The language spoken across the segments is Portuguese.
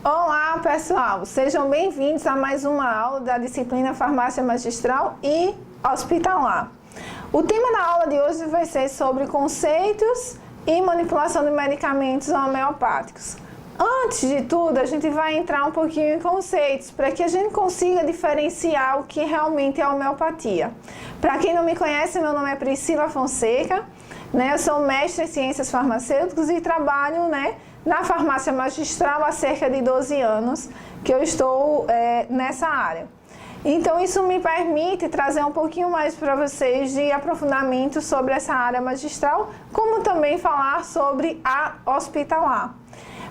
Olá, pessoal! Sejam bem-vindos a mais uma aula da disciplina Farmácia Magistral e Hospitalar. O tema da aula de hoje vai ser sobre conceitos e manipulação de medicamentos homeopáticos. Antes de tudo, a gente vai entrar um pouquinho em conceitos, para que a gente consiga diferenciar o que realmente é homeopatia. Para quem não me conhece, meu nome é Priscila Fonseca, eu sou mestre em Ciências Farmacêuticas e trabalho, na Farmácia Magistral há cerca de 12 anos que eu estou nessa área. Então, isso me permite trazer um pouquinho mais para vocês de aprofundamento sobre essa área magistral, como também falar sobre a hospitalar.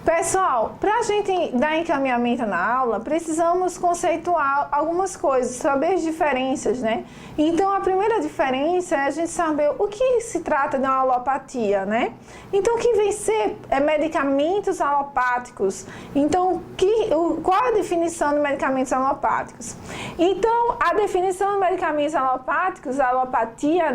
Pessoal, para a gente dar encaminhamento na aula, precisamos conceituar algumas coisas, saber as diferenças, Então, a primeira diferença é a gente saber o que se trata de uma alopatia, Então, o que vem ser medicamentos alopáticos. Então, qual a definição de medicamentos alopáticos? Então, a definição de medicamentos alopáticos, a alopatia,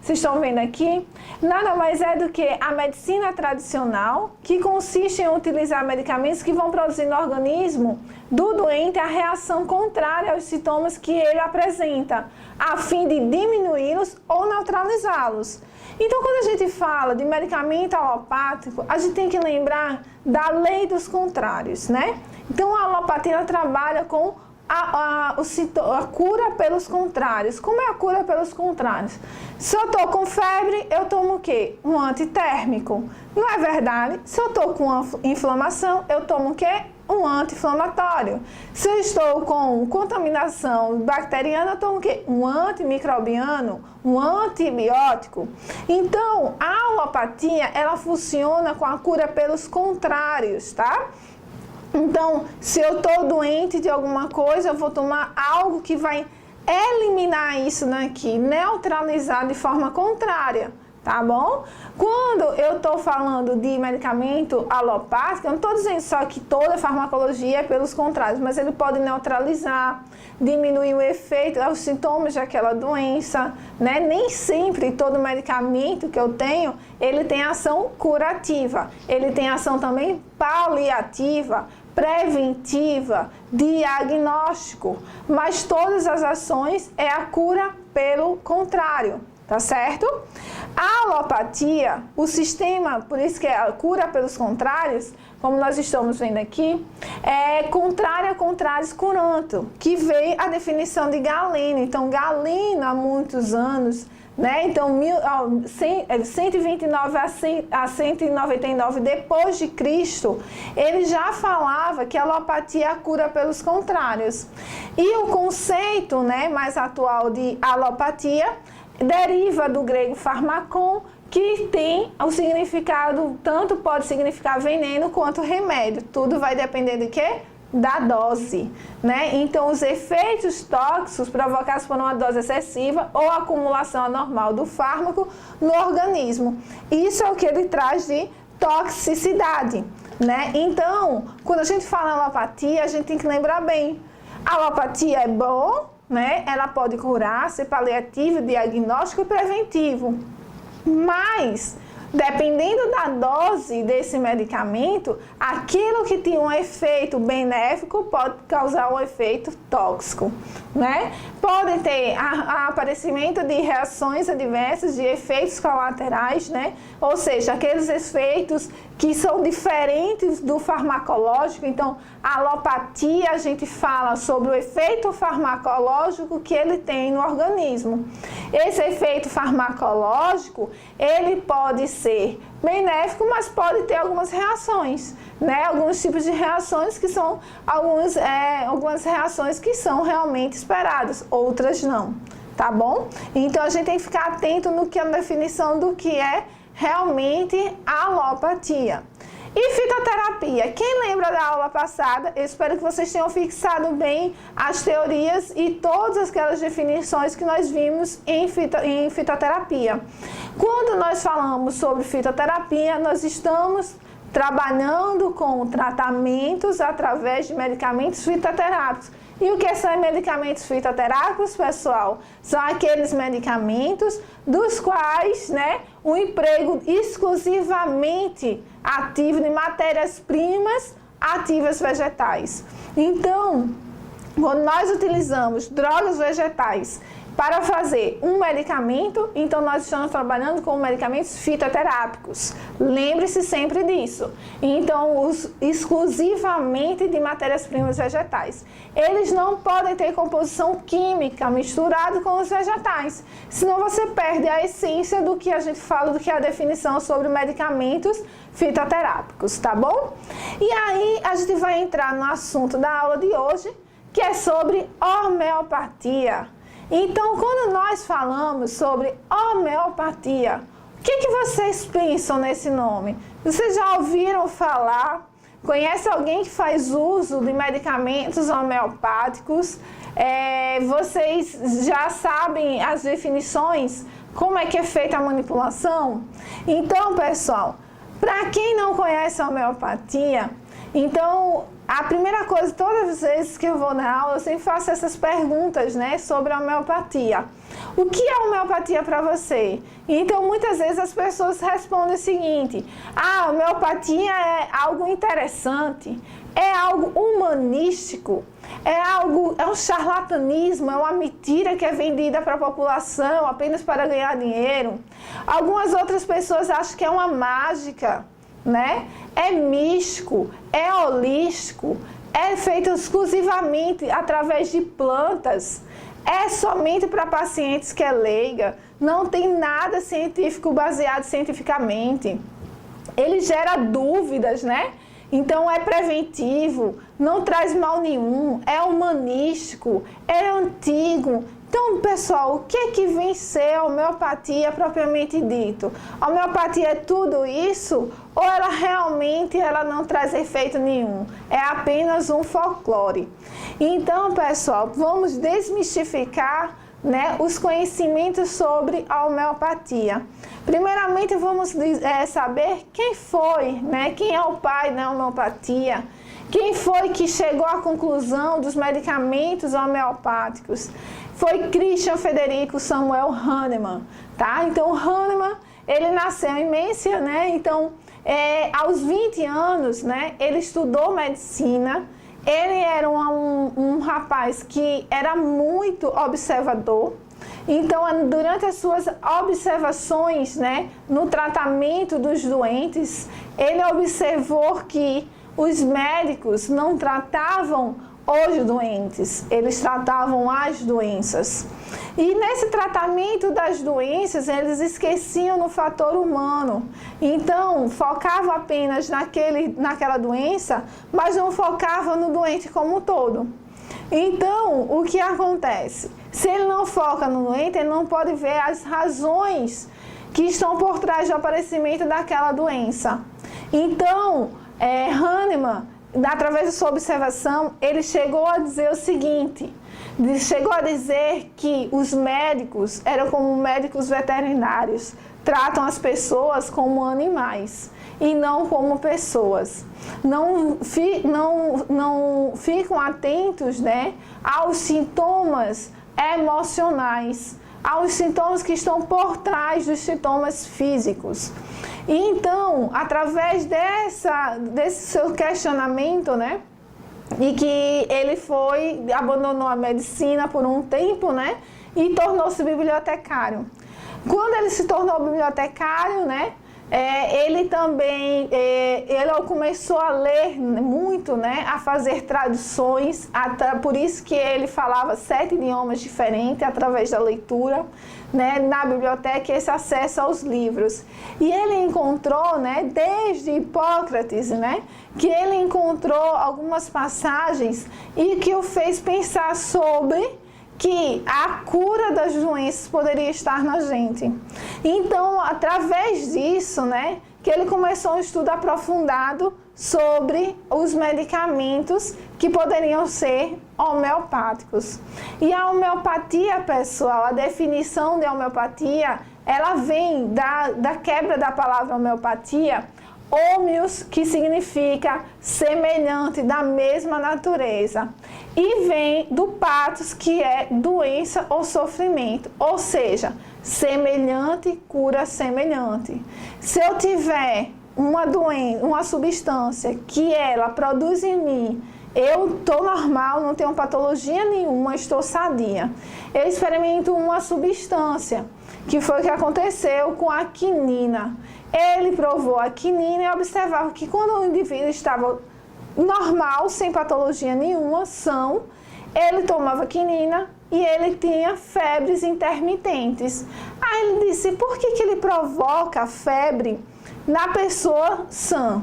Vocês estão vendo aqui, nada mais é do que a medicina tradicional, que consiste em utilizar medicamentos que vão produzir no organismo do doente a reação contrária aos sintomas que ele apresenta, a fim de diminuí-los ou neutralizá-los. Então, quando a gente fala de medicamento alopático, a gente tem que lembrar da lei dos contrários, Então, a alopatia ela trabalha com a cura pelos contrários. Como é a cura pelos contrários? Se eu estou com febre, eu tomo o quê? Um antitérmico. Não é verdade? Se eu estou com inflamação, eu tomo o quê? Um anti-inflamatório. Se eu estou com contaminação bacteriana, eu tomo o quê? Um antimicrobiano, um antibiótico. Então, a alopatia, ela funciona com a cura pelos contrários, tá? Então, se eu estou doente de alguma coisa, eu vou tomar algo que vai eliminar isso daqui, neutralizar de forma contrária, tá bom? Quando eu estou falando de medicamento alopático, eu não estou dizendo só que toda farmacologia é pelos contrários, mas ele pode neutralizar, diminuir o efeito, os sintomas daquela doença, Nem sempre todo medicamento que eu tenho, ele tem ação curativa, ele tem ação também paliativa, preventiva, diagnóstico, mas todas as ações é a cura pelo contrário, tá certo? A alopatia, o sistema, por isso que é a cura pelos contrários, como nós estamos vendo aqui, é contrário a contrários curanto, que veio a definição de Galeno. Então, Galeno, há muitos anos, Então, 129 a 199 depois de Cristo, ele já falava que a alopatia é a cura pelos contrários. E o conceito, mais atual de alopatia deriva do grego pharmakon, que tem o significado, tanto pode significar veneno quanto remédio. Tudo vai depender de quê? Da dose, Então, os efeitos tóxicos provocados por uma dose excessiva ou acumulação anormal do fármaco no organismo. Isso é o que ele traz de toxicidade, Então, quando a gente fala em alopatia, a gente tem que lembrar bem. A alopatia é bom, Ela pode curar, ser paliativo, diagnóstico e preventivo. Mas, dependendo da dose desse medicamento, aquilo que tinha um efeito benéfico pode causar um efeito tóxico, Pode ter aparecimento de reações adversas, de efeitos colaterais, Ou seja, aqueles efeitos que são diferentes do farmacológico. Então, a alopatia, a gente fala sobre o efeito farmacológico que ele tem no organismo. Esse efeito farmacológico, ele pode ser benéfico, mas pode ter algumas reações, Alguns tipos de reações que são algumas reações que são realmente esperadas, outras não, tá bom? Então, a gente tem que ficar atento no que é a definição do que é realmente a alopatia. E fitoterapia? Quem lembra da aula passada? Eu espero que vocês tenham fixado bem as teorias e todas aquelas definições que nós vimos em fitoterapia. Quando nós falamos sobre fitoterapia, nós estamos trabalhando com tratamentos através de medicamentos fitoterápicos. E o que são medicamentos fitoterápicos, pessoal? São aqueles medicamentos dos quais, o emprego exclusivamente ativo de matérias-primas ativas vegetais. Então, quando nós utilizamos drogas vegetais para fazer um medicamento, então nós estamos trabalhando com medicamentos fitoterápicos. Lembre-se sempre disso. Então, exclusivamente de matérias-primas vegetais. Eles não podem ter composição química misturada com os vegetais, senão você perde a essência do que a gente fala, do que é a definição sobre medicamentos fitoterápicos, tá bom? E aí a gente vai entrar no assunto da aula de hoje, que é sobre homeopatia. Então, quando nós falamos sobre homeopatia, o que vocês pensam nesse nome? Vocês já ouviram falar? Conhece alguém que faz uso de medicamentos homeopáticos? Vocês já sabem as definições? Como é que é feita a manipulação? Então, pessoal, para quem não conhece a homeopatia, então, a primeira coisa, todas as vezes que eu vou na aula, eu sempre faço essas perguntas, né, sobre a homeopatia. O que é homeopatia para você? Então, muitas vezes as pessoas respondem o seguinte: a homeopatia é algo interessante, é algo humanístico, é um charlatanismo, é uma mentira que é vendida para a população apenas para ganhar dinheiro. Algumas outras pessoas acham que é uma mágica, né? É místico, é holístico, é feito exclusivamente através de plantas, é somente para pacientes que é leiga, não tem nada científico baseado cientificamente. Ele gera dúvidas, né? Então é preventivo, não traz mal nenhum, é humanístico, é antigo. Então, pessoal, o que vem ser a homeopatia propriamente dito? A homeopatia é tudo isso ou ela realmente não traz efeito nenhum? É apenas um folclore. Então, pessoal, vamos desmistificar, né, os conhecimentos sobre a homeopatia. Primeiramente, vamos saber quem foi, né, quem é o pai da homeopatia. Quem foi que chegou à conclusão dos medicamentos homeopáticos? Foi Christian Frederico Samuel Hahnemann, tá? Então, Hahnemann, ele nasceu em Mensah, né? Então, aos 20 anos, né, ele estudou medicina. Ele era um rapaz que era muito observador. Então, durante as suas observações, né, no tratamento dos doentes, ele observou que os médicos não tratavam os doentes, eles tratavam as doenças. E nesse tratamento das doenças, eles esqueciam no fator humano. Então, focavam apenas naquela doença, mas não focavam no doente como um todo. Então, o que acontece? Se ele não foca no doente, ele não pode ver as razões que estão por trás do aparecimento daquela doença. Então, Hahnemann, através da sua observação, ele chegou a dizer o seguinte: chegou a dizer que os médicos eram como médicos veterinários, tratam as pessoas como animais e não como pessoas. Não ficam atentos, né, aos sintomas emocionais, aos sintomas que estão por trás dos sintomas físicos. E então, através desse seu questionamento, né, e que ele abandonou a medicina por um tempo, né, e tornou-se bibliotecário. Quando ele se tornou bibliotecário, né, ele também ele começou a ler muito, né, a fazer traduções, por isso que ele falava 7 idiomas diferentes através da leitura, né, na biblioteca, esse acesso aos livros. E ele encontrou, né, desde Hipócrates, né, que ele encontrou algumas passagens e que o fez pensar sobre que a cura das doenças poderia estar na gente. Então, através disso, né, que ele começou um estudo aprofundado sobre os medicamentos que poderiam ser homeopáticos. E a homeopatia, pessoal, a definição de homeopatia, ela vem da quebra da palavra homeopatia, homeos, que significa semelhante, da mesma natureza, e vem do pathos, que é doença ou sofrimento, ou seja, semelhante cura semelhante. Se eu tiver uma substância que ela produz em mim, eu estou normal, não tenho patologia nenhuma, estou sadia. Eu experimento uma substância, que foi o que aconteceu com a quinina. Ele provou a quinina e observava que quando o indivíduo estava normal, sem patologia nenhuma, são, ele tomava quinina e ele tinha febres intermitentes. Aí ele disse, por que ele provoca febre na pessoa sã?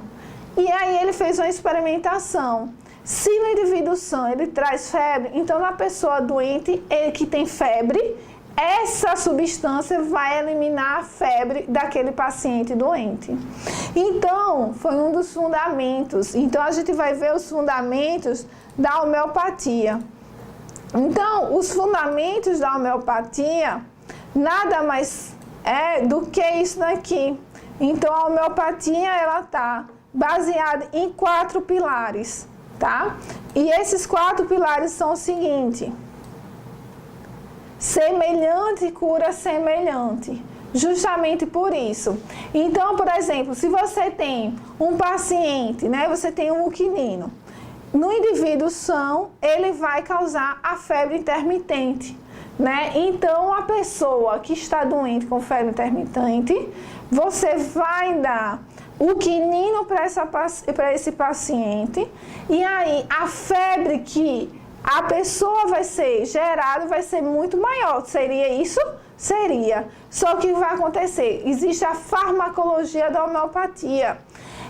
E aí ele fez uma experimentação. Se no indivíduo sã ele traz febre, então na pessoa doente, ele que tem febre, essa substância vai eliminar a febre daquele paciente doente. Então, foi um dos fundamentos. Então, a gente vai ver os fundamentos da homeopatia. Então, os fundamentos da homeopatia nada mais é do que isso daqui. Então, a homeopatia, ela está baseada em 4 pilares, tá? E esses 4 pilares são o seguinte: semelhante cura semelhante, justamente por isso. Então, por exemplo, se você tem um paciente, né, você tem um quinino, no indivíduo são, ele vai causar a febre intermitente, né? Então, a pessoa que está doente com febre intermitente, você vai dar o quinino para esse paciente, e aí a febre que a pessoa vai ser gerada vai ser muito maior. Seria isso? Seria. Só que o que vai acontecer? Existe a farmacologia da homeopatia.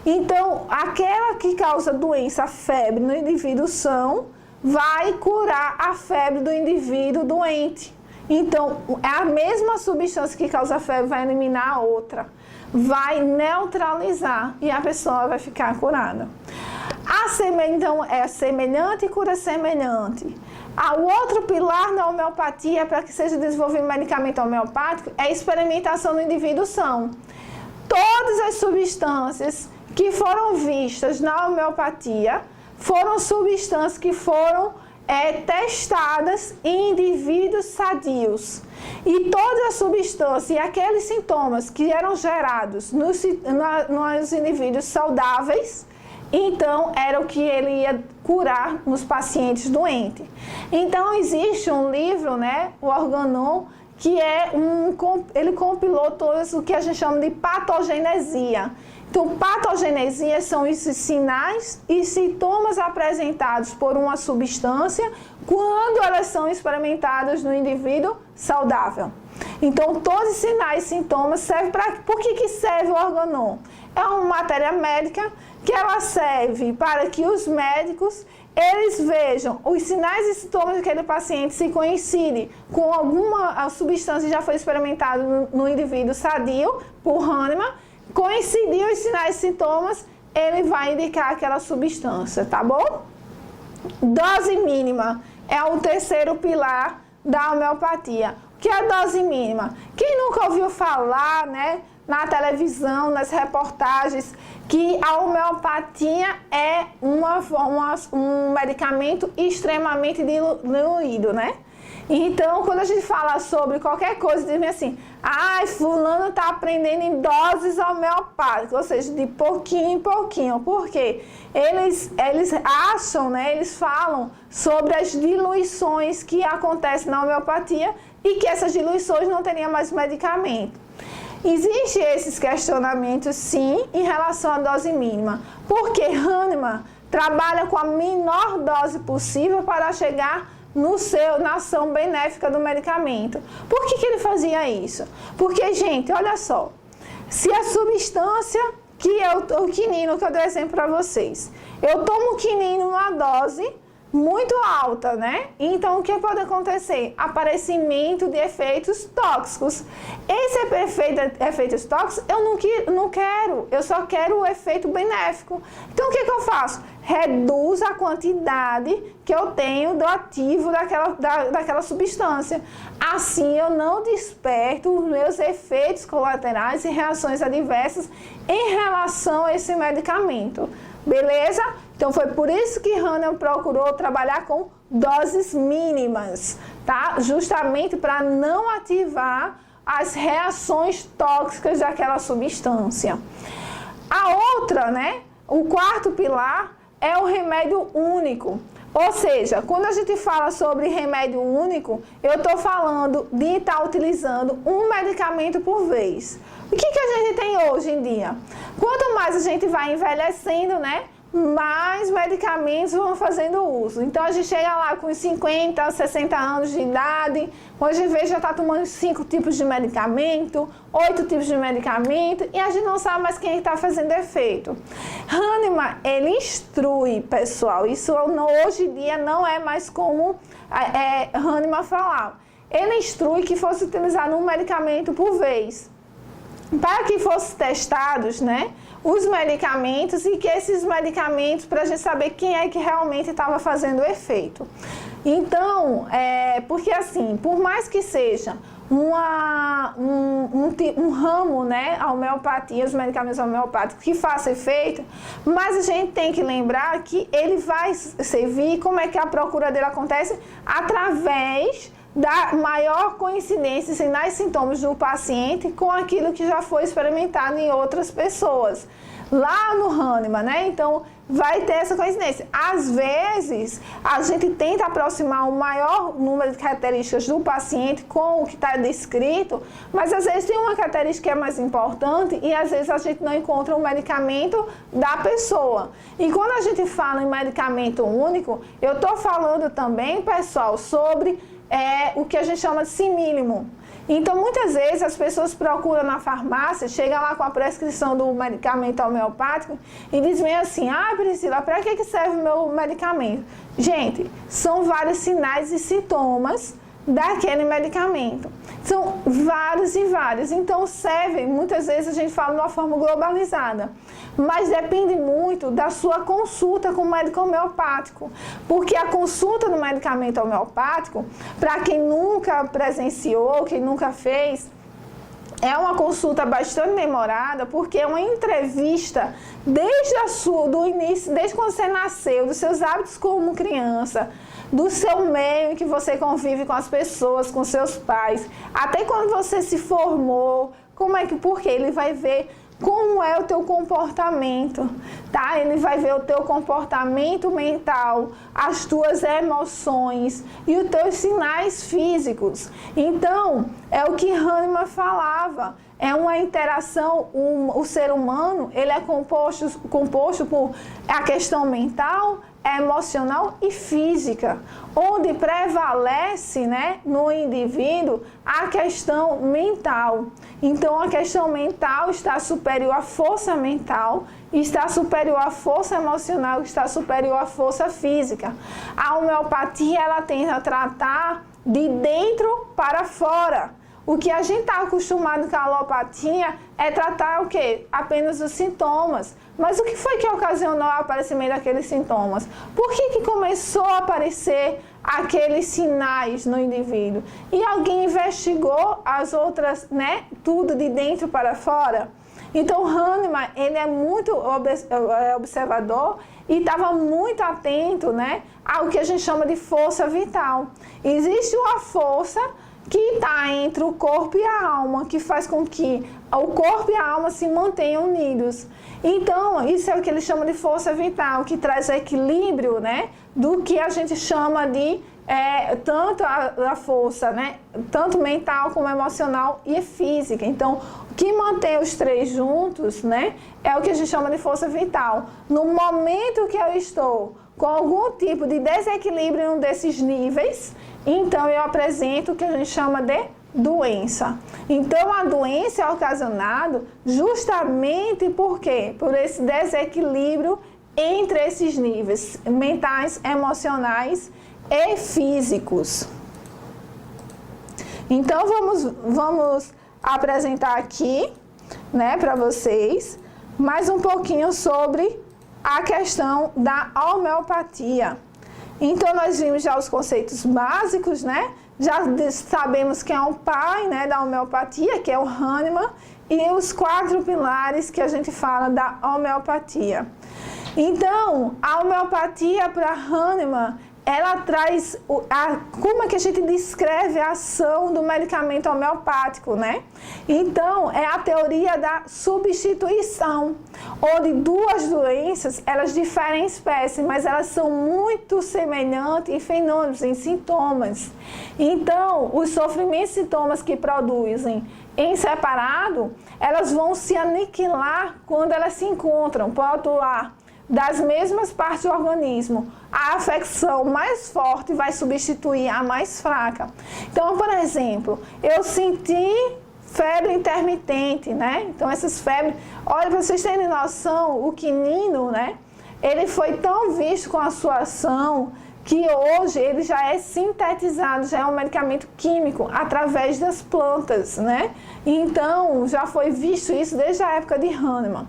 Então, aquela que causa doença, febre no indivíduo são, vai curar a febre do indivíduo doente. Então, a mesma substância que causa febre vai eliminar a outra, vai neutralizar e a pessoa vai ficar curada. Então, é semelhante e cura semelhante. O outro pilar na homeopatia, para que seja desenvolvido medicamento homeopático, é a experimentação no indivíduo são. Todas as substâncias que foram vistas na homeopatia foram substâncias que foram testadas em indivíduos sadios. E todas as substâncias e aqueles sintomas que eram gerados nos indivíduos saudáveis, então era o que ele ia curar nos pacientes doentes. Então existe um livro, né, o Organon, que ele compilou todas o que a gente chama de patogenesia. Então, patogenesia são esses sinais e sintomas apresentados por uma substância quando elas são experimentadas no indivíduo saudável. Então, todos os sinais e sintomas servem para... Por que serve o Organon? É uma matéria médica que ela serve para que os médicos eles vejam os sinais e sintomas daquele paciente se coincidem com alguma substância que já foi experimentada no indivíduo sadio, por Hahnemann. Coincidir os sinais e sintomas, ele vai indicar aquela substância, tá bom? Dose mínima é o terceiro pilar da homeopatia. O que é a dose mínima? Quem nunca ouviu falar, né, na televisão, nas reportagens, que a homeopatia é um medicamento extremamente diluído, né? Então, quando a gente fala sobre qualquer coisa, diz assim, fulano está aprendendo em doses homeopáticas, ou seja, de pouquinho em pouquinho. Por quê? Eles acham, né, eles falam sobre as diluições que acontecem na homeopatia e que essas diluições não teriam mais medicamento. Existem esses questionamentos, sim, em relação à dose mínima, porque Hahnemann trabalha com a menor dose possível para chegar na ação benéfica do medicamento. Por que ele fazia isso? Porque, gente, olha só, se a substância que é o quinino, que eu dei exemplo para vocês, eu tomo quinino numa dose muito alta, né? Então, o que pode acontecer? Aparecimento de efeitos tóxicos. Esse efeitos tóxicos eu não quero, eu só quero o efeito benéfico. Então, o que eu faço? Reduz a quantidade que eu tenho do ativo daquela substância. Assim, eu não desperto os meus efeitos colaterais e reações adversas em relação a esse medicamento. Beleza? Então, foi por isso que Hahnemann procurou trabalhar com doses mínimas, tá? Justamente para não ativar as reações tóxicas daquela substância. A outra, né, o quarto pilar é o remédio único. Ou seja, quando a gente fala sobre remédio único, eu estou falando de estar utilizando um medicamento por vez. O que a gente tem hoje em dia? Quanto mais a gente vai envelhecendo, né, mais medicamentos vão fazendo uso. Então, a gente chega lá com 50, 60 anos de idade, quando a gente vê, já está tomando 5 tipos de medicamento, 8 tipos de medicamento, e a gente não sabe mais quem está fazendo efeito. Hahnemann, ele instrui, pessoal, isso hoje em dia não é mais como Hahnemann falar. Ele instrui que fosse utilizado um medicamento por vez, para que fossem testados, né, os medicamentos e que esses medicamentos, para a gente saber quem é que realmente estava fazendo o efeito. Então, porque assim, por mais que seja um ramo, né, a homeopatia, os medicamentos homeopáticos que faça efeito, mas a gente tem que lembrar que ele vai servir, como é que a procura dele acontece? Através da maior coincidência em sinais e sintomas do paciente com aquilo que já foi experimentado em outras pessoas. Lá no Hahnemann, né? Então, vai ter essa coincidência. Às vezes, a gente tenta aproximar o maior número de características do paciente com o que está descrito, mas às vezes tem uma característica que é mais importante e às vezes a gente não encontra o medicamento da pessoa. E quando a gente fala em medicamento único, eu estou falando também, pessoal, sobre o que a gente chama de simílimo. Então, muitas vezes, as pessoas procuram na farmácia, chegam lá com a prescrição do medicamento homeopático e dizem assim, Priscila, para que serve o meu medicamento? Gente, são vários sinais e sintomas daquele medicamento. São vários e vários. Então, serve, muitas vezes a gente fala de uma forma globalizada, mas depende muito da sua consulta com o médico homeopático, porque a consulta do medicamento homeopático, para quem nunca presenciou, quem nunca fez, é uma consulta bastante demorada, porque é uma entrevista do início, desde quando você nasceu, dos seus hábitos como criança, do seu meio em que você convive com as pessoas, com seus pais, até quando você se formou, porque ele vai ver como é o teu comportamento, tá? Ele vai ver o teu comportamento mental, as tuas emoções e os teus sinais físicos. Então, é o que Hahnemann falava, é uma interação, o ser humano, ele é composto por a questão mental, emocional e física, onde prevalece, né, no indivíduo a questão mental. Então, a questão mental está superior à força mental, está superior à força emocional, está superior à força física. A homeopatia, ela tenta tratar de dentro para fora. O que a gente está acostumado com a alopatia é tratar o quê? Apenas os sintomas. Mas o que foi que ocasionou o aparecimento daqueles sintomas? Por que começou a aparecer aqueles sinais no indivíduo? E alguém investigou as outras, né? Tudo de dentro para fora? Então, Hahnemann, ele é muito observador e estava muito atento, né, ao que a gente chama de força vital. Existe uma força que está entre o corpo e a alma, que faz com que o corpo e a alma se mantenham unidos. Então, isso é o que ele chama de força vital, que traz equilíbrio, né, do que a gente chama de tanto a força, né, tanto mental como emocional e física. Então, o que mantém os três juntos, né, é o que a gente chama de força vital. No momento que eu estou com algum tipo de desequilíbrio em um desses níveis, então eu apresento o que a gente chama de doença. Então, a doença é ocasionada justamente por quê? Por esse desequilíbrio entre esses níveis mentais, emocionais e físicos. Então, vamos apresentar aqui, né, para vocês, mais um pouquinho sobre a questão da homeopatia. Então, nós vimos já os conceitos básicos, né? Já sabemos quem é o pai, né, da homeopatia, que é o Hahnemann, e os 4 pilares que a gente fala da homeopatia. Então, a homeopatia para Hahnemann ela traz como é que a gente descreve a ação do medicamento homeopático, né? Então, é a teoria da substituição, onde duas doenças, elas diferem em espécie, mas elas são muito semelhantes em fenômenos, em sintomas. Então, os sofrimentos e sintomas que produzem em separado, elas vão se aniquilar quando elas se encontram, por atuar das mesmas partes do organismo. A afecção mais forte vai substituir a mais fraca. Então, por exemplo, eu senti febre intermitente, né? Então, essas febres... Olha, para vocês terem noção, o quinino, né? Ele foi tão visto com a sua ação que hoje ele já é sintetizado, já é um medicamento químico através das plantas, né? Então, já foi visto isso desde a época de Hahnemann.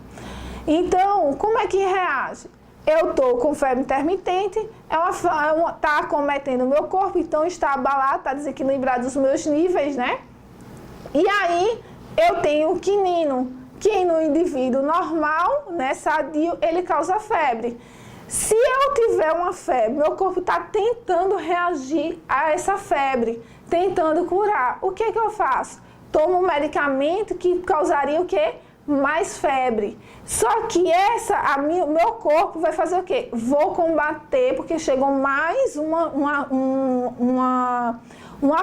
Então, como é que reage? Eu estou com febre intermitente, está acometendo o meu corpo, então está abalado, está desequilibrado os meus níveis, né? E aí, eu tenho o quinino, que no indivíduo normal, né, sadio, ele causa febre. Se eu tiver uma febre, meu corpo está tentando reagir a essa febre, tentando curar. O que é que eu faço? Tomo um medicamento que causaria o quê? Mais febre. Só que o meu corpo vai fazer o quê? Vou combater, porque chegou mais uma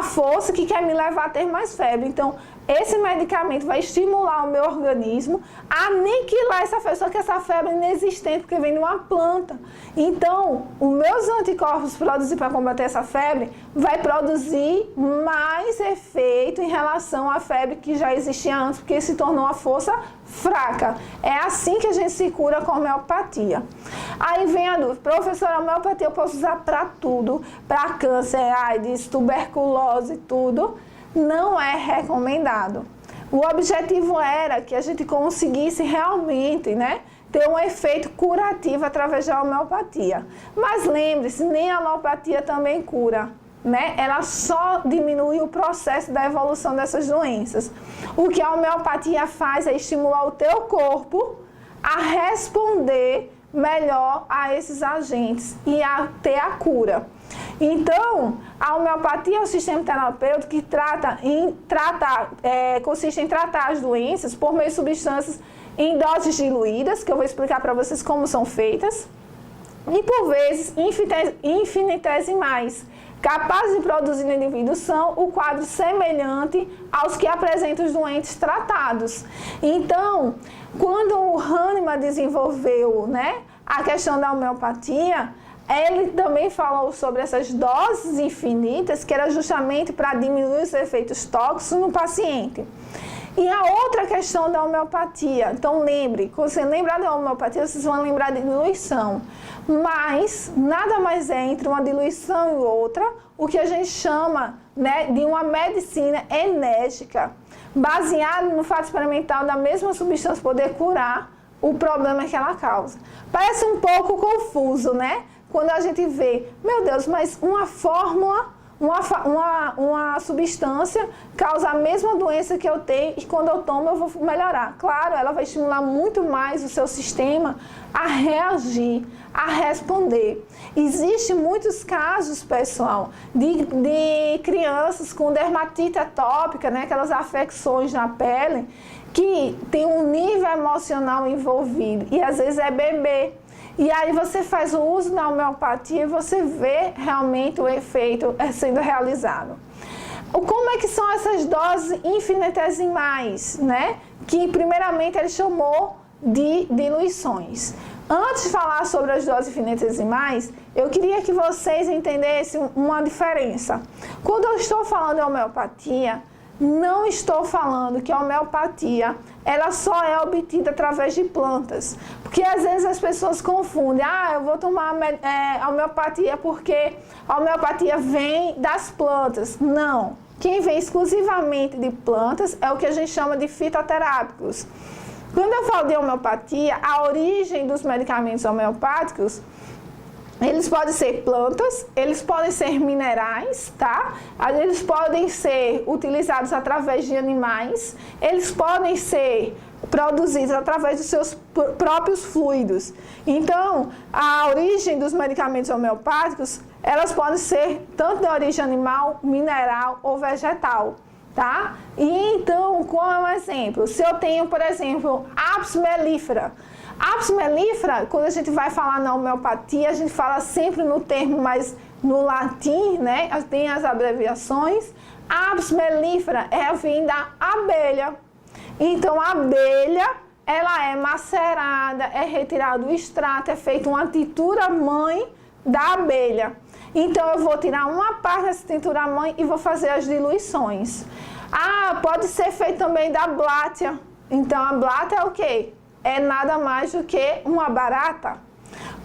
força que quer me levar a ter mais febre. Então, esse medicamento vai estimular o meu organismo a aniquilar essa febre, só que essa febre é inexistente, porque vem de uma planta. Então, os meus anticorpos produzidos para combater essa febre vai produzir mais efeito em relação à febre que já existia antes, porque se tornou uma força fraca. É assim que a gente se cura com a homeopatia. Aí vem a dúvida, professora, a homeopatia eu posso usar para tudo, para câncer, AIDS, tuberculose, tudo. Não é recomendado. O objetivo era que a gente conseguisse realmente, né, ter um efeito curativo através da homeopatia. Mas lembre-se, nem a homeopatia também cura, né? Ela só diminui o processo da evolução dessas doenças. O que a homeopatia faz é estimular o teu corpo a responder melhor a esses agentes e a ter a cura. Então, a homeopatia é um sistema terapêutico que consiste em tratar as doenças por meio de substâncias em doses diluídas, que eu vou explicar para vocês como são feitas, e por vezes infinitesimais, capazes de produzir no indivíduo são o quadro semelhante aos que apresentam os doentes tratados. Então, quando o Hahnemann desenvolveu, né, a questão da homeopatia, ele também falou sobre essas doses infinitas, que era justamente para diminuir os efeitos tóxicos no paciente. E a outra questão da homeopatia, então lembre, quando você lembrar da homeopatia, vocês vão lembrar de diluição. Mas nada mais é entre uma diluição e outra, o que a gente chama, né, de uma medicina enérgica, baseada no fato experimental da mesma substância poder curar o problema que ela causa. Parece um pouco confuso, né? Quando a gente vê, meu Deus, mas uma fórmula, uma substância causa a mesma doença que eu tenho e quando eu tomo eu vou melhorar. Claro, ela vai estimular muito mais o seu sistema a reagir, a responder. Existem muitos casos, pessoal, de crianças com dermatite atópica, né, aquelas afecções na pele, que tem um nível emocional envolvido e às vezes é bebê. E aí você faz o uso da homeopatia e você vê realmente o efeito sendo realizado. Como é que são essas doses infinitesimais, né? Que primeiramente ele chamou de diluições. Antes de falar sobre as doses infinitesimais, eu queria que vocês entendessem uma diferença. Quando eu estou falando de homeopatia, não estou falando que a homeopatia ela só é obtida através de plantas. Porque às vezes as pessoas confundem, eu vou tomar a homeopatia porque a homeopatia vem das plantas. Não, quem vem exclusivamente de plantas é o que a gente chama de fitoterápicos. Quando eu falo de homeopatia, a origem dos medicamentos homeopáticos, eles podem ser plantas, eles podem ser minerais, tá? Eles podem ser utilizados através de animais, eles podem ser produzidos através dos seus próprios fluidos. Então, a origem dos medicamentos homeopáticos, elas podem ser tanto de origem animal, mineral ou vegetal, tá? E então, como é um exemplo? Se eu tenho, por exemplo, Apis mellifera. Apis mellifera, quando a gente vai falar na homeopatia, a gente fala sempre no termo, mas no latim, né? Tem as abreviações. Apis mellifera vem da abelha. Então, a abelha, ela é macerada, é retirado o extrato, é feita uma tintura mãe da abelha. Então, eu vou tirar uma parte dessa tintura mãe e vou fazer as diluições. Ah, pode ser feito também da blátia. Então, a blátia é o quê? É nada mais do que uma barata.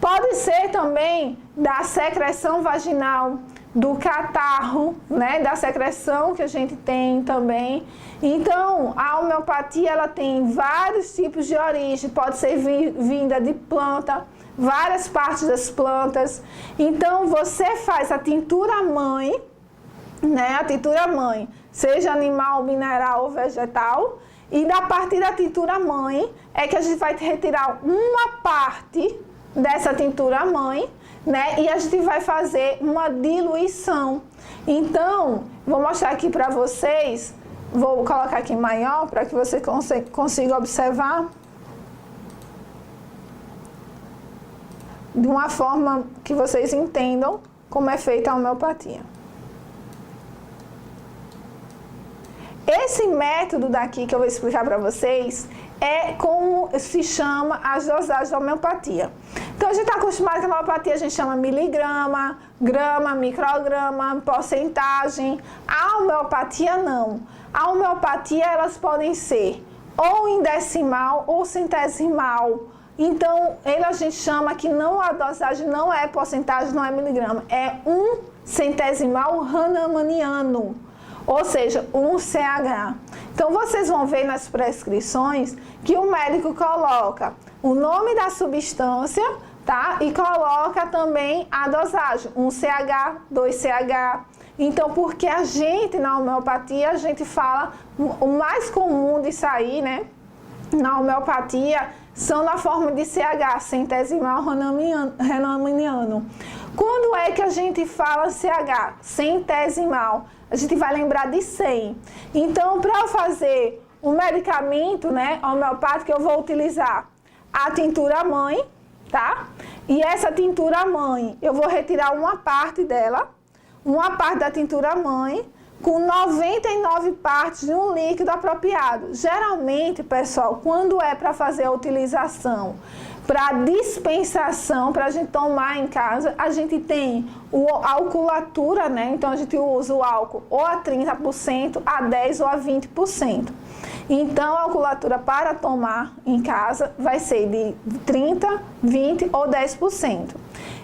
Pode ser também da secreção vaginal, do catarro, né, da secreção que a gente tem também. Então, a homeopatia, ela tem vários tipos de origem, pode ser vinda de planta, várias partes das plantas. Então, você faz a tintura mãe, né, a tintura mãe, seja animal, mineral ou vegetal, e da partir da tintura mãe é que a gente vai retirar uma parte dessa tintura mãe, né? E a gente vai fazer uma diluição. Então, vou mostrar aqui para vocês, vou colocar aqui maior para que você consiga observar de uma forma que vocês entendam como é feita a homeopatia. Esse método daqui que eu vou explicar para vocês é como se chama as dosagens da homeopatia. Então, a gente está acostumado que a homeopatia a gente chama miligrama, grama, micrograma, porcentagem. A homeopatia não. A homeopatia, elas podem ser ou em decimal ou centesimal. Então, a gente chama que não, a dosagem não é porcentagem, não é miligrama. É 1 centesimal hahnemanniano. Ou seja, 1 CH. Então, vocês vão ver nas prescrições que o médico coloca o nome da substância, tá? E coloca também a dosagem, 1 CH, 2 CH. Então, porque a gente, na homeopatia, a gente fala, o mais comum de sair, né? Na homeopatia, são na forma de CH, centesimal hahnemanniano. Quando é que a gente fala CH? Centesimal. A gente vai lembrar de 100. Então, para eu fazer um medicamento, né, homeopático, eu vou utilizar a tintura mãe, tá? E essa tintura mãe, eu vou retirar uma parte dela, uma parte da tintura mãe, com 99 partes de um líquido apropriado. Geralmente, pessoal, quando é para fazer a utilização para dispensação, para a gente tomar em casa, a gente tem a alcoolatura, né? Então, a gente usa o álcool ou a 30%, a 10% ou a 20%. Então, a alcoolatura para tomar em casa vai ser de 30%, 20% ou 10%.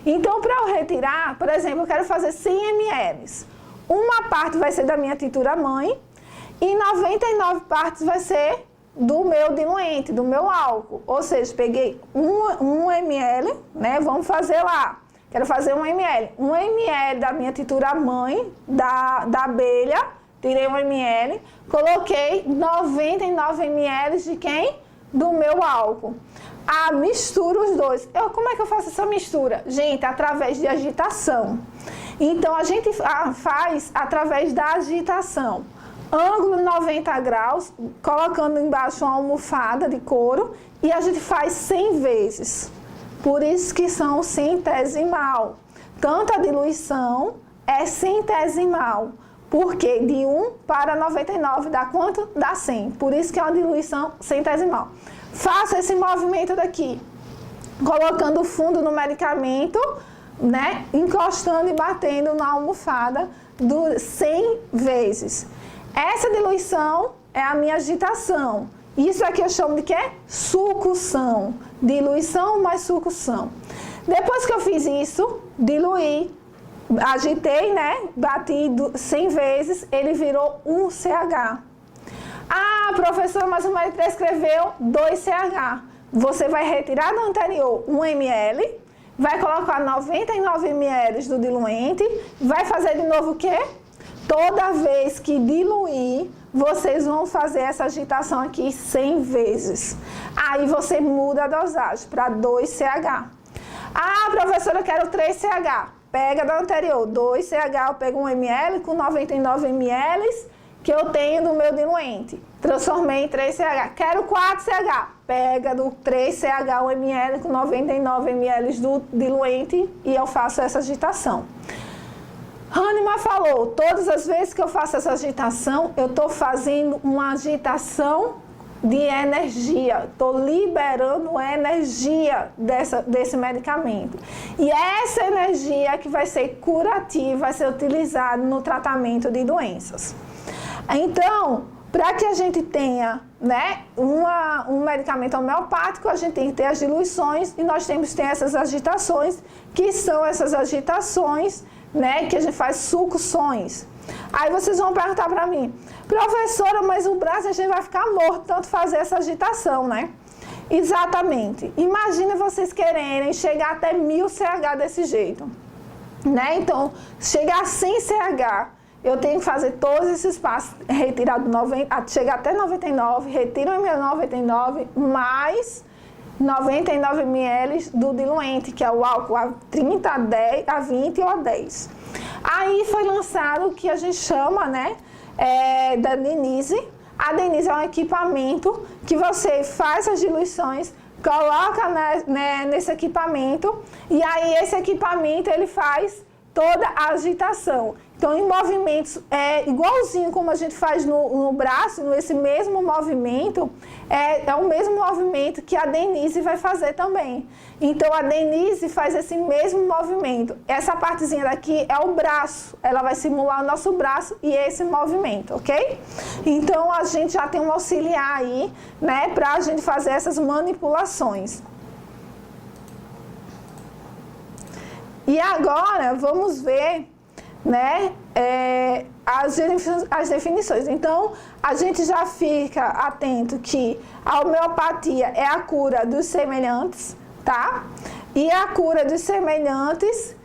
Então, para eu retirar, por exemplo, eu quero fazer 100 ml. Uma parte vai ser da minha tintura mãe e 99 partes vai ser do meu diluente, do meu álcool. Ou seja, peguei 1 ml, né? Vamos fazer lá. Quero fazer 1 ml. 1 ml da minha tintura mãe, da abelha, tirei 1 ml, coloquei 99 ml de quem? Do meu álcool. Misturo os dois. Como é que eu faço essa mistura? Gente, através de agitação. Então, a gente faz através da agitação. Ângulo 90 graus, colocando embaixo uma almofada de couro e a gente faz 100 vezes. Por isso que são centesimal. Tanto a diluição é centesimal. Porque de 1 para 99 dá quanto? Dá 100. Por isso que é uma diluição centesimal. Faça esse movimento daqui, colocando o fundo no medicamento, né? Encostando e batendo na almofada 100 vezes. Essa diluição é a minha agitação. Isso aqui eu chamo de quê? Sucção. Diluição mais sucção. Depois que eu fiz isso, diluí, agitei, né? Bati 100 vezes, ele virou 1 CH. Professora, mas o médico prescreveu 2 CH. Você vai retirar do anterior 1 ml, vai colocar 99 ml do diluente, vai fazer de novo o quê? Toda vez que diluir, vocês vão fazer essa agitação aqui 100 vezes. Aí você muda a dosagem para 2CH. Ah, professora, eu quero 3CH. Pega da anterior, 2CH, eu pego 1 ml com 99 ml que eu tenho do meu diluente. Transformei em 3CH. Quero 4CH. Pega do 3CH 1 ml com 99 ml do diluente e eu faço essa agitação. Hahnemann falou, todas as vezes que eu faço essa agitação, eu estou fazendo uma agitação de energia, estou liberando energia desse medicamento. E essa energia que vai ser curativa, vai ser utilizada no tratamento de doenças. Então, para que a gente tenha, né, um medicamento homeopático, a gente tem que ter as diluições e nós temos que ter essas agitações, que são essas agitações, né, que a gente faz sucções. Aí vocês vão perguntar para mim, professora, mas o braço a gente vai ficar morto tanto fazer essa agitação, né? Exatamente. Imagina vocês quererem chegar até 1000 CH desse jeito, né? Então, chegar a 100 CH, eu tenho que fazer todos esses passos, retirar do 90, chegar até 99, retiro o meu 99, mais 99 ml do diluente, que é o álcool a 30, a 10, a 20 ou a 10. Aí foi lançado o que a gente chama, né, da Denise. A Denise é um equipamento que você faz as diluições, coloca nesse equipamento e aí esse equipamento ele faz toda a agitação. Então, em movimentos, igualzinho como a gente faz no braço, nesse mesmo movimento, é o mesmo movimento que a Denise vai fazer também. Então, a Denise faz esse mesmo movimento. Essa partezinha daqui é o braço, ela vai simular o nosso braço e esse movimento, ok? Então, a gente já tem um auxiliar aí, né, para a gente fazer essas manipulações. E agora, vamos ver, né, as definições. Então, a gente já fica atento que a homeopatia é a cura dos semelhantes, tá? E a cura dos semelhantes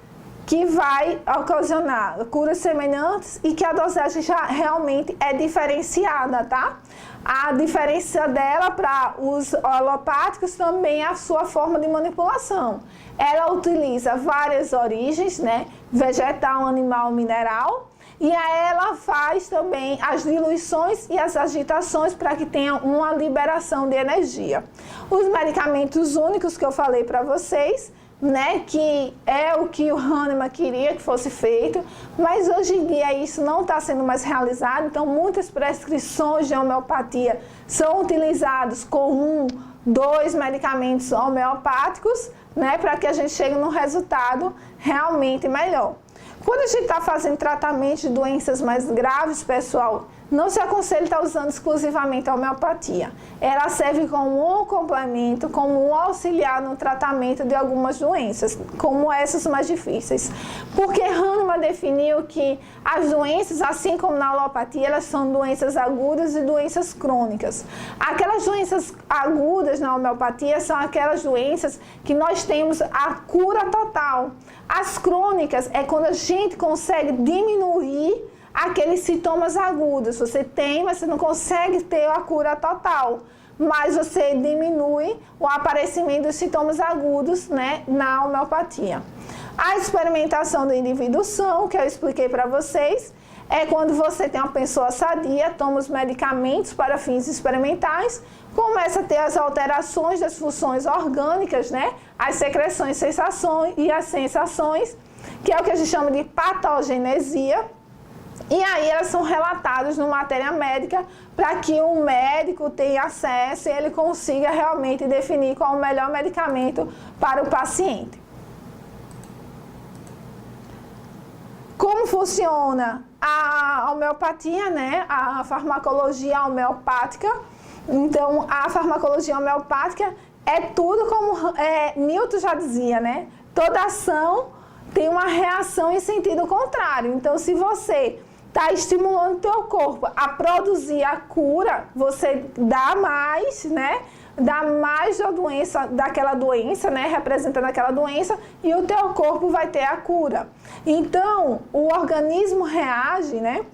que vai ocasionar curas semelhantes e que a dosagem já realmente é diferenciada, tá? A diferença dela para os alopáticos também é a sua forma de manipulação. Ela utiliza várias origens, né? Vegetal, animal, mineral. E aí ela faz também as diluições e as agitações para que tenha uma liberação de energia. Os medicamentos únicos que eu falei para vocês, né, que é o que o Hahnemann queria que fosse feito, mas hoje em dia isso não está sendo mais realizado, então muitas prescrições de homeopatia são utilizadas com 2 medicamentos homeopáticos, né, para que a gente chegue num resultado realmente melhor. Quando a gente está fazendo tratamento de doenças mais graves, pessoal, não se aconselha estar usando exclusivamente a homeopatia. Ela serve como um complemento, como um auxiliar no tratamento de algumas doenças, como essas mais difíceis. Porque Hahnemann definiu que as doenças, assim como na alopatia, elas são doenças agudas e doenças crônicas. Aquelas doenças agudas na homeopatia são aquelas doenças que nós temos a cura total. As crônicas é quando a gente consegue diminuir aqueles sintomas agudos. Você tem, mas você não consegue ter a cura total. Mas você diminui o aparecimento dos sintomas agudos, né, na homeopatia. A experimentação da individuação, que eu expliquei para vocês, é quando você tem uma pessoa sadia, toma os medicamentos para fins experimentais, começa a ter as alterações das funções orgânicas, né? As secreções, sensações e as sensações, que é o que a gente chama de patogenesia. E aí elas são relatadas no matéria médica para que o médico tenha acesso e ele consiga realmente definir qual o melhor medicamento para o paciente. Como funciona a homeopatia, né? A farmacologia homeopática. Então, a farmacologia homeopática é tudo como Newton já dizia, né? Toda ação tem uma reação em sentido contrário. Então, se você está estimulando o teu corpo a produzir a cura, você dá mais, né? Dá mais da doença, daquela doença, né? Representando aquela doença, e o teu corpo vai ter a cura. Então, o organismo reage, né?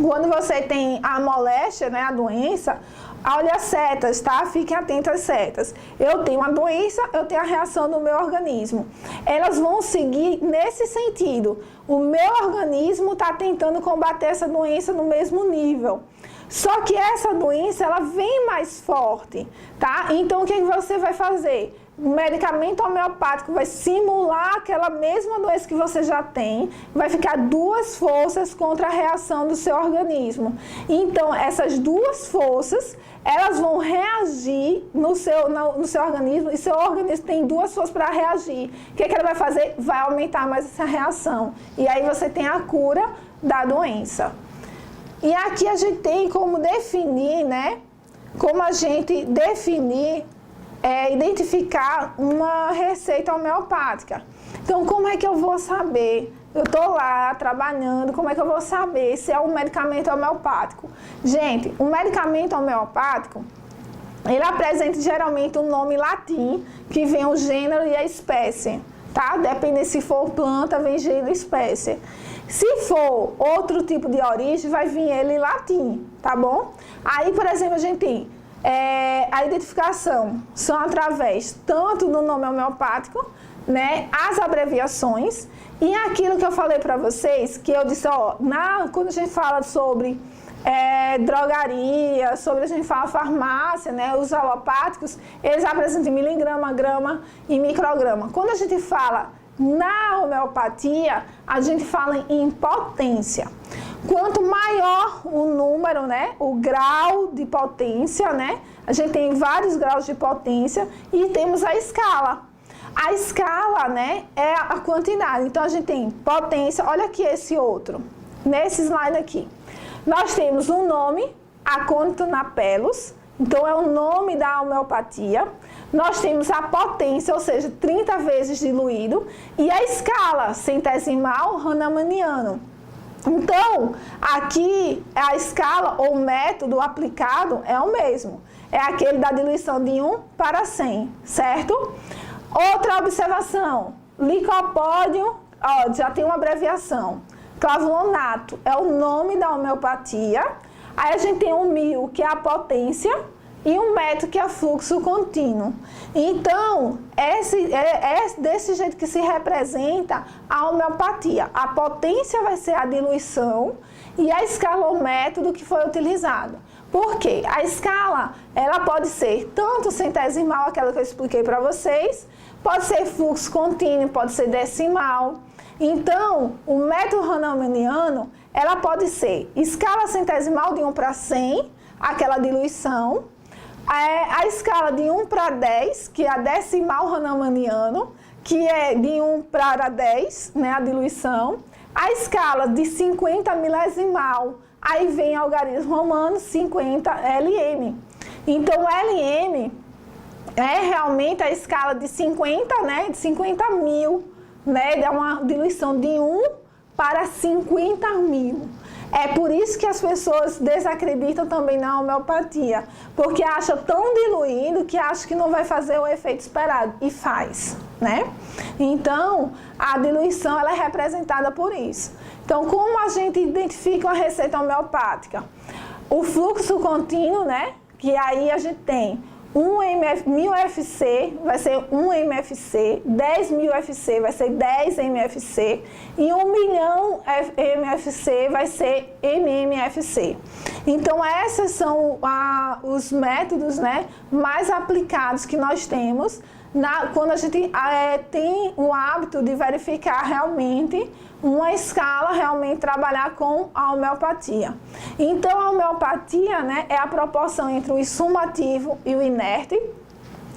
Quando você tem a moléstia, né, a doença, olha as setas, tá? Fiquem atentos às setas. Eu tenho uma doença, eu tenho a reação do meu organismo. Elas vão seguir nesse sentido. O meu organismo está tentando combater essa doença no mesmo nível. Só que essa doença, ela vem mais forte, tá? Então, o que você vai fazer? O medicamento homeopático vai simular aquela mesma doença que você já tem, vai ficar duas forças contra a reação do seu organismo. Então, essas duas forças, elas vão reagir no seu organismo, e seu organismo tem duas forças para reagir. O que ela vai fazer? Vai aumentar mais essa reação. E aí você tem a cura da doença. E aqui a gente tem como definir, né? Como a gente definir, identificar uma receita homeopática. Então, como é que eu vou saber? Eu estou lá trabalhando, como é que eu vou saber se é um medicamento homeopático? Gente, o medicamento homeopático, ele apresenta geralmente um nome latim, que vem o gênero e a espécie, tá? Depende se for planta, vem gênero e espécie. Se for outro tipo de origem, vai vir ele em latim, tá bom? Aí, por exemplo, a gente tem a identificação, são através tanto do nome homeopático, né, as abreviações, e aquilo que eu falei para vocês, que eu disse, ó, quando a gente fala sobre drogaria, a gente fala farmácia, né, os alopáticos, eles apresentam miligrama, grama e micrograma. Quando a gente fala na homeopatia, a gente fala em potência. Quanto maior o número, né, o grau de potência, né, a gente tem vários graus de potência e temos a escala. A escala, né, é a quantidade. Então, a gente tem potência, olha aqui esse outro, nesse slide aqui. Nós temos um nome, acônito napellus, então é o nome da homeopatia. Nós temos a potência, ou seja, 30 vezes diluído, e a escala centesimal Hahnemanniano. Então, aqui a escala ou método aplicado é o mesmo. É aquele da diluição de 1 para 100, certo? Outra observação, licopódio, ó, já tem uma abreviação. Clavulonato é o nome da homeopatia. Aí a gente tem o 1000, que é a potência, e um método que é fluxo contínuo. Então, é desse jeito que se representa a homeopatia. A potência vai ser a diluição e a escala ou método que foi utilizado. Por quê? A escala, ela pode ser tanto centesimal, aquela que eu expliquei para vocês, pode ser fluxo contínuo, pode ser decimal. Então, o método Hahnemanniano, ela pode ser escala centesimal de 1 para 100, aquela diluição, a escala de 1 para 10, que é a decimal Hahnemanniano, que é de 1 para 10, né, a diluição, a escala de 50 milesimal, aí vem algarismo romano 50 LM. Então, LM é realmente a escala de 50, né, de 50 mil, né, é uma diluição de 1 para 50 mil. É por isso que as pessoas desacreditam também na homeopatia, porque acham tão diluído que acham que não vai fazer o efeito esperado, e faz, né? Então, a diluição ela é representada por isso. Então, como a gente identifica uma receita homeopática? O fluxo contínuo, né? Que aí a gente tem 1000 FC vai ser 1 MFC, 10.000 FC vai ser 10 MFC e 1 milhão MFC vai ser MMFC. Então, esses são os métodos, né, mais aplicados que nós temos quando a gente tem o hábito de verificar realmente uma escala, realmente trabalhar com a homeopatia. Então, a homeopatia, né, é a proporção entre o insumo ativo e o inerte.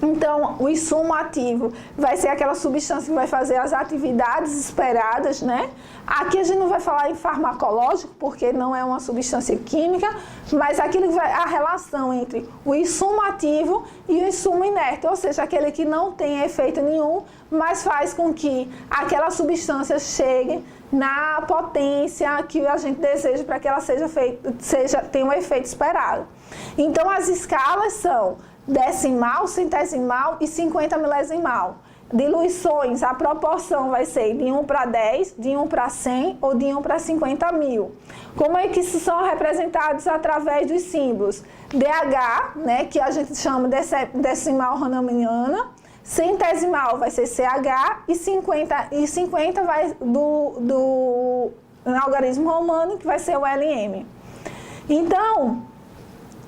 Então, o insumo ativo vai ser aquela substância que vai fazer as atividades esperadas, né? Aqui a gente não vai falar em farmacológico, porque não é uma substância química, mas aquilo que vai a relação entre o insumo ativo e o insumo inerte, ou seja, aquele que não tem efeito nenhum, mas faz com que aquela substância chegue na potência que a gente deseja para que ela tenha um efeito esperado. Então, as escalas são decimal, centesimal e 50 milesimal. diluições, a proporção vai ser de 1 para 10, de 1 para 100 ou de 1 para 50 mil. Como é que isso são representados através dos símbolos? DH, né, que a gente chama de decimal Hahnemanniana, centesimal vai ser CH e 50 vai do algarismo romano, que vai ser o LM. Então,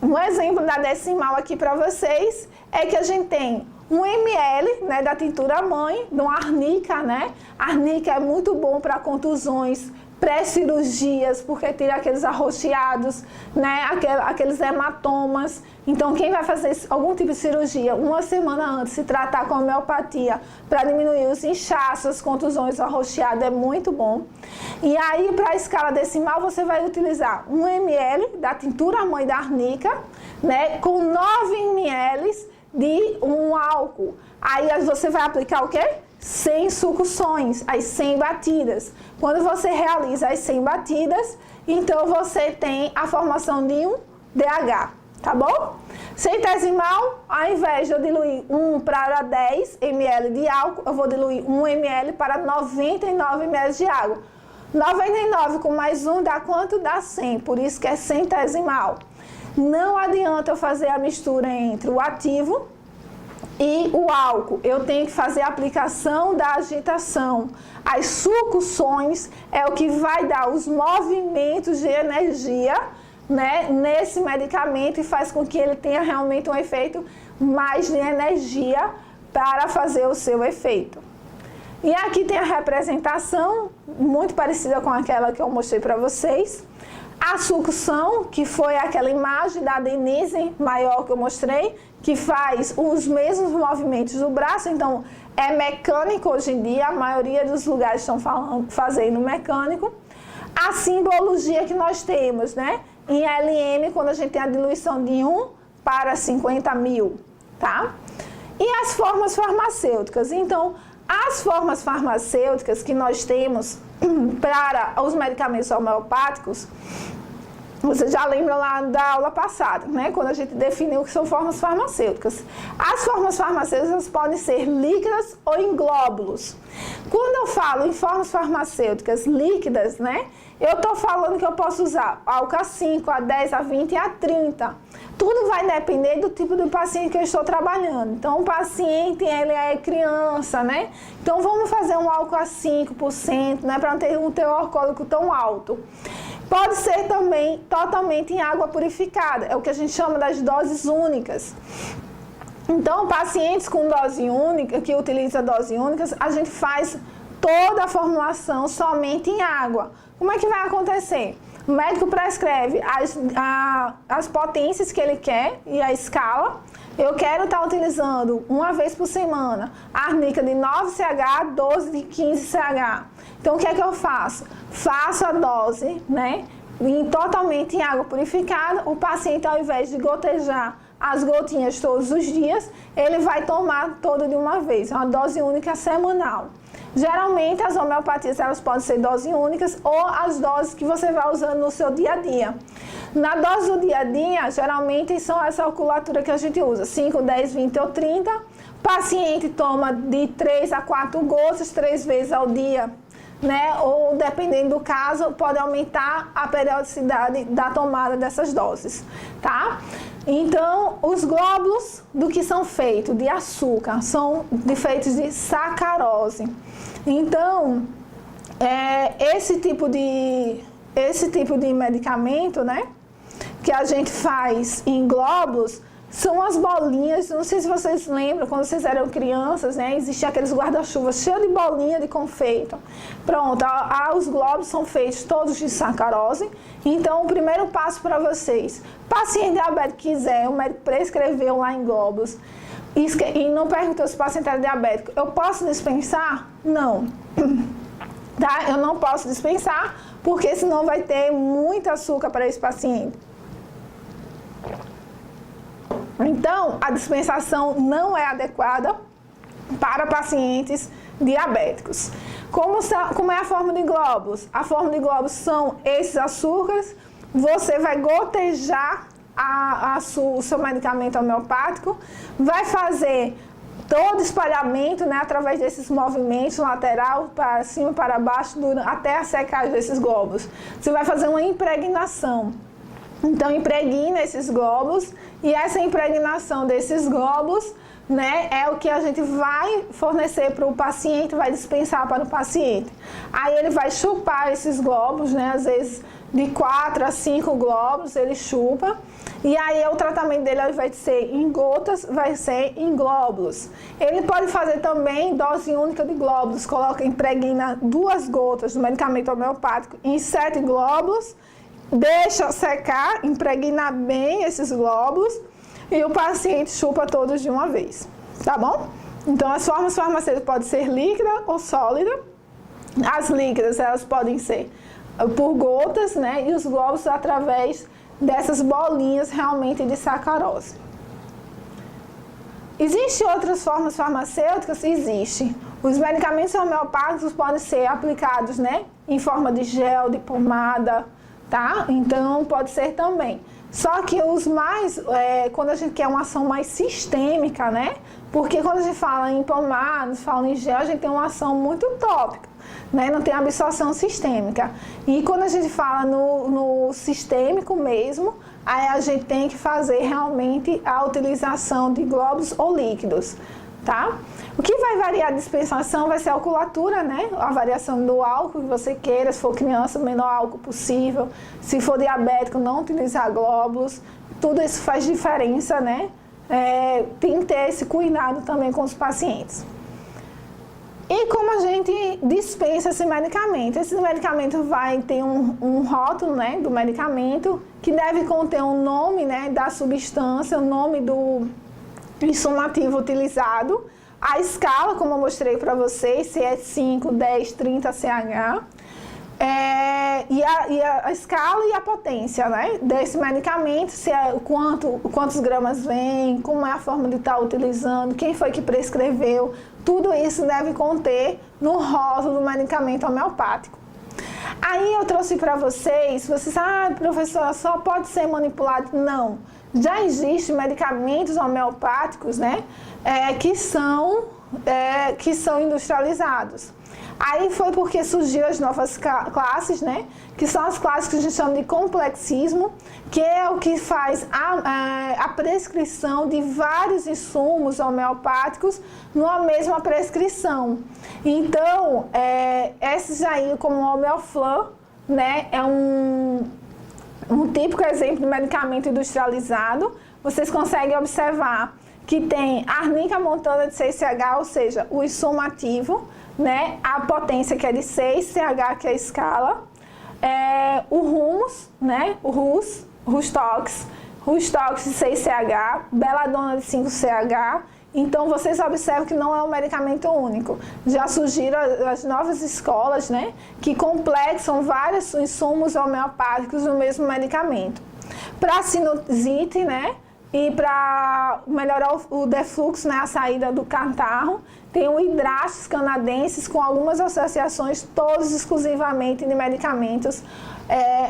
um exemplo da decimal aqui para vocês é que a gente tem 1 ml, né, da tintura mãe, de uma arnica, né? Arnica é muito bom para contusões, pré-cirurgias, porque tira aqueles arroxeados, né, aqueles hematomas. Então, quem vai fazer algum tipo de cirurgia uma semana antes, se tratar com homeopatia para diminuir os inchaços, as contusões, o arroxeado, é muito bom. E aí, para a escala decimal, você vai utilizar 1 ml da tintura mãe da arnica, né, com 9 ml de um álcool. Aí você vai aplicar o quê? 100 sucções, as 100 batidas. Quando você realiza as 100 batidas, então você tem a formação de um DH, tá bom? Centesimal, ao invés de eu diluir 1 para 10 ml de álcool, eu vou diluir 1 ml para 99 ml de água. 99 com mais 1 dá quanto? Dá 100, por isso que é centesimal. Não adianta eu fazer a mistura entre o ativo e o álcool. Eu tenho que fazer a aplicação da agitação. As sucções é o que vai dar os movimentos de energia, né, nesse medicamento e faz com que ele tenha realmente um efeito mais de energia para fazer o seu efeito. E aqui tem a representação, muito parecida com aquela que eu mostrei para vocês. A sucção, que foi aquela imagem da Denise maior que eu mostrei, que faz os mesmos movimentos do braço, então é mecânico hoje em dia, a maioria dos lugares estão fazendo mecânico. A simbologia que nós temos, né? Em LM, quando a gente tem a diluição de 1 para 50 mil, tá? E as formas farmacêuticas, então, as formas farmacêuticas que nós temos para os medicamentos homeopáticos, você já lembra lá da aula passada, né? Quando a gente definiu o que são formas farmacêuticas. As formas farmacêuticas podem ser líquidas ou em glóbulos. Quando eu falo em formas farmacêuticas líquidas, né? Eu estou falando que eu posso usar álcool A5, A10, A20 e A30. Tudo vai depender do tipo de paciente que eu estou trabalhando. Então, o paciente, ele é criança, né? Então, vamos fazer um álcool a 5%, né? Para não ter um teor alcoólico tão alto. Pode ser também totalmente em água purificada. É o que a gente chama das doses únicas. Então, pacientes com dose única, que utiliza doses únicas, a gente faz toda a formulação somente em água. Como é que vai acontecer? O médico prescreve as potências que ele quer e a escala. Eu quero estar utilizando uma vez por semana a arnica de 9CH, 12 de 15CH. Então, o que é que eu faço? Faço a dose, né, totalmente em água purificada. O paciente, ao invés de gotejar as gotinhas todos os dias, ele vai tomar todo de uma vez. É uma dose única semanal. Geralmente, as homeopatias elas podem ser doses únicas ou as doses que você vai usando no seu dia a dia. Na dose do dia a dia, geralmente são essa calculatura que a gente usa, 5, 10, 20 ou 30. O paciente toma de 3 a 4 gotas 3 vezes ao dia, né? Ou, dependendo do caso, pode aumentar a periodicidade da tomada dessas doses, tá? Então, os glóbulos do que são feitos de açúcar são feitos de sacarose. Então, esse tipo de medicamento, né, que a gente faz em glóbulos, são as bolinhas. Não sei se vocês lembram, quando vocês eram crianças, né, existiam aqueles guarda-chuvas cheios de bolinha de confeito. Pronto, os glóbulos são feitos todos de sacarose. Então, o primeiro passo para vocês, paciente diabético quiser, o médico prescreveu lá em glóbulos, e não perguntou se o paciente é diabético, eu posso dispensar? Não. Tá? Eu não posso dispensar, porque senão vai ter muito açúcar para esse paciente. Então, a dispensação não é adequada para pacientes diabéticos. Como é a forma de glóbulos? A forma de glóbulos são esses açúcares. Você vai gotejar o seu medicamento homeopático, vai fazer todo espalhamento, né, através desses movimentos lateral, para cima, para baixo, até a secagem desses glóbulos. Você vai fazer uma impregnação. Então, impregna esses glóbulos, e essa impregnação desses glóbulos, né, é o que a gente vai fornecer para o paciente, vai dispensar para o paciente. Aí ele vai chupar esses glóbulos, né, às vezes de 4 a 5 glóbulos ele chupa, e aí o tratamento dele, ao invés de ser em gotas, vai ser em glóbulos. Ele pode fazer também dose única de glóbulos, impregna 2 gotas do medicamento homeopático em 7 glóbulos, deixa secar, impregna bem esses glóbulos, e o paciente chupa todos de uma vez, tá bom? Então, as formas farmacêuticas podem ser líquida ou sólida. As líquidas, elas podem ser por gotas, né? E os glóbulos através dessas bolinhas realmente de sacarose. Existem outras formas farmacêuticas? Existe. Os medicamentos homeopáticos podem ser aplicados, né, em forma de gel, de pomada, tá? Então, pode ser também. Só que os mais, quando a gente quer uma ação mais sistêmica, né? Porque quando a gente fala em pomada, fala em gel, a gente tem uma ação muito tópica, né? Não tem absorção sistêmica. E quando a gente fala no sistêmico mesmo, aí a gente tem que fazer realmente a utilização de glóbulos ou líquidos, tá? O que vai variar a dispensação vai ser a alcoolatura, né? A variação do álcool que você queira, se for criança, o menor álcool possível. Se for diabético, não utilizar glóbulos. Tudo isso faz diferença, né? Tem que ter esse cuidado também com os pacientes. E como a gente dispensa esse medicamento? Esse medicamento vai ter um rótulo, né, do medicamento, que deve conter o nome, né, da substância, o nome do insumativo utilizado, a escala, como eu mostrei para vocês, se é 5, 10, 30 CH, e a escala e a potência, né, desse medicamento, se é quantos gramas vem, como é a forma de estar utilizando, quem foi que prescreveu, tudo isso deve conter no rótulo do medicamento homeopático. Aí eu trouxe para vocês, professora, só pode ser manipulado? Não. Já existem medicamentos homeopáticos, né, que são industrializados. Aí foi porque surgiram as novas classes, né, que são as classes que a gente chama de complexismo, que é o que faz a prescrição de vários insumos homeopáticos numa mesma prescrição. Então, esses aí, como o Homeoflan, né, é um típico exemplo de medicamento industrializado. Vocês conseguem observar que tem arnica montana de 6CH, ou seja, o insumo ativo, né, a potência que é de 6CH, que é a escala, o Humus, né, o Rustox de 6CH, Beladona de 5CH. Então, vocês observam que não é um medicamento único. Já surgiram as novas escolas, né, que complexam vários insumos homeopáticos no mesmo medicamento. Para sinusite, né, e para melhorar o defluxo, né, a saída do catarro, tem o hidrastos canadenses com algumas associações, todos exclusivamente de medicamentos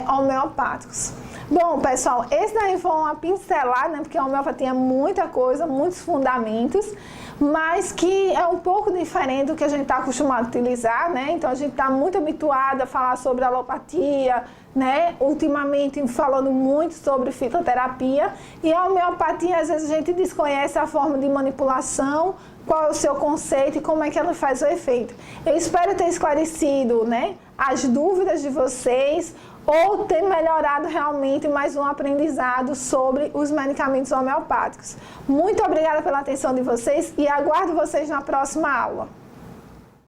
homeopáticos. Bom, pessoal, esse daí foi uma pincelada, né, porque a homeopatia é muita coisa, muitos fundamentos, mas que é um pouco diferente do que a gente está acostumado a utilizar, né? Então, a gente está muito habituado a falar sobre alopatia, né? Ultimamente falando muito sobre fitoterapia, e a homeopatia, às vezes a gente desconhece a forma de manipulação, qual é o seu conceito e como é que ela faz o efeito. Eu espero ter esclarecido, né, as dúvidas de vocês, ou ter melhorado realmente mais um aprendizado sobre os medicamentos homeopáticos. Muito obrigada pela atenção de vocês e aguardo vocês na próxima aula.